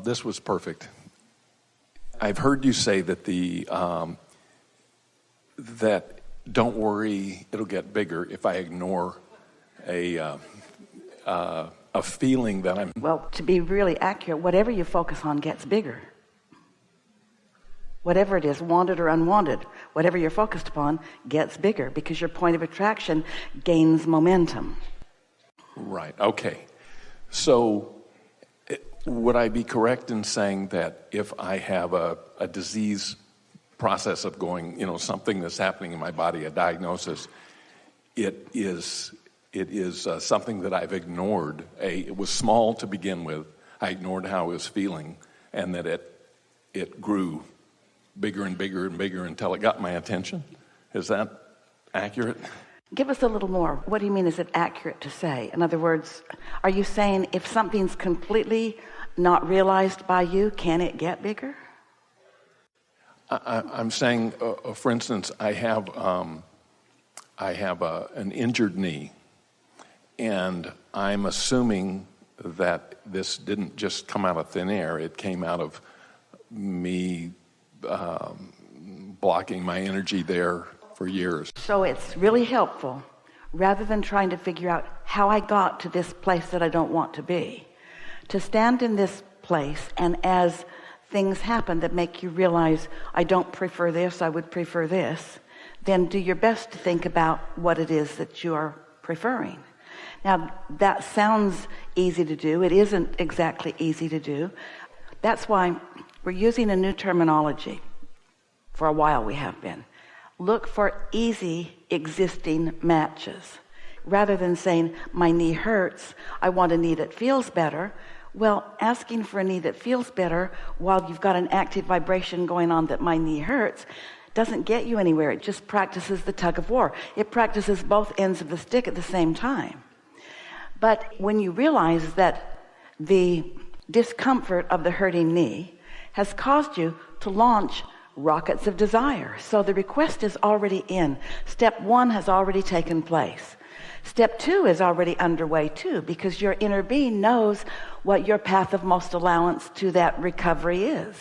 This was perfect. I've heard you say that that don't worry, it'll get bigger if I ignore a feeling that I'm... Well, to be really accurate, whatever you focus on gets bigger. Whatever it is, wanted or unwanted, whatever you're focused upon gets bigger because your point of attraction gains momentum. Right, okay. So would I be correct in saying that if I have a disease process of going, something that's happening in my body, a diagnosis, it is something that I've ignored. It was small to begin with. I ignored how I was feeling, and that it grew bigger and bigger and bigger until it got my attention. Is that accurate? Give us a little more. What do you mean, is it accurate to say? In other words, are you saying if something's completely not realized by you, can it get bigger? I'm saying, for instance, I have an injured knee, and I'm assuming that this didn't just come out of thin air. It came out of me blocking my energy there for years. So it's really helpful, rather than trying to figure out how I got to this place that I don't want to be, to stand in this place, and as things happen that make you realize, I don't prefer this, I would prefer this, then do your best to think about what it is that you are preferring. Now, that sounds easy to do. It isn't exactly easy to do. That's why we're using a new terminology. For a while we have been. Look for easy existing matches. Rather than saying, my knee hurts, I want a knee that feels better. Well, asking for a knee that feels better while you've got an active vibration going on that my knee hurts doesn't get you anywhere. It just practices the tug of war. It practices both ends of the stick at the same time. But when you realize that the discomfort of the hurting knee has caused you to launch rockets of desire. So the request is already in. Step 1 has already taken place. Step 2 is already underway too, because your inner being knows what your path of most allowance to that recovery is.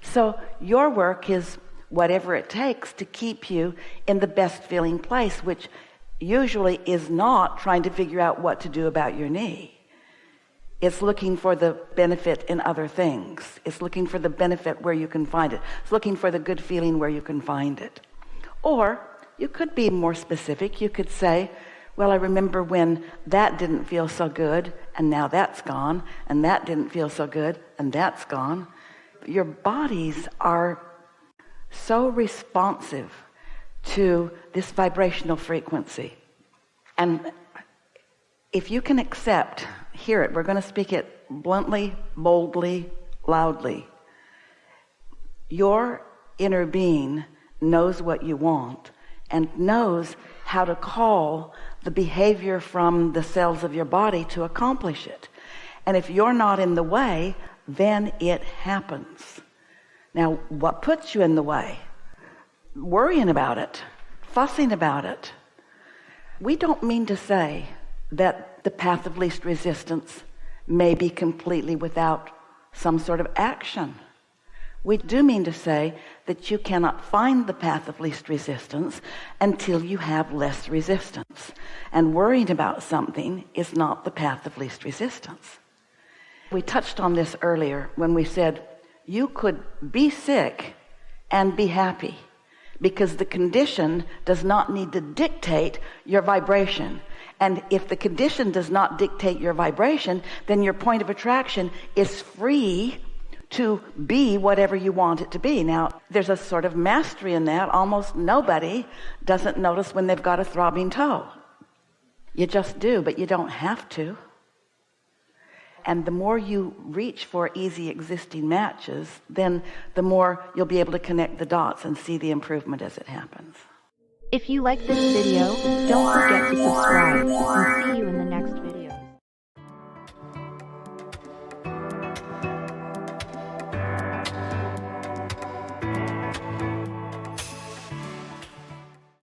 So your work is whatever it takes to keep you in the best feeling place, which usually is not trying to figure out what to do about your knee. It's looking for the benefit in other things. It's looking for the benefit where you can find it. It's looking for the good feeling where you can find it. Or you could be more specific. You could say, well, I remember when that didn't feel so good, and now that's gone, and that didn't feel so good, and that's gone. Your bodies are so responsive to this vibrational frequency. And if you can accept, hear it, we're going to speak it bluntly, boldly, loudly. Your inner being knows what you want and knows how to call the behavior from the cells of your body to accomplish it. And if you're not in the way, then it happens. Now, what puts you in the way? Worrying about it, fussing about it. We don't mean to say that the path of least resistance may be completely without some sort of action. We do mean to say that you cannot find the path of least resistance until you have less resistance. And worrying about something is not the path of least resistance. We touched on this earlier when we said you could be sick and be happy, because the condition does not need to dictate your vibration. And if the condition does not dictate your vibration, then your point of attraction is free to be whatever you want it to be. Now, there's a sort of mastery in that. Almost nobody doesn't notice when they've got a throbbing toe. You just do, but you don't have to. And the more you reach for easy existing matches, then the more you'll be able to connect the dots and see the improvement as it happens. If you like this video, don't forget to subscribe, and see you in the next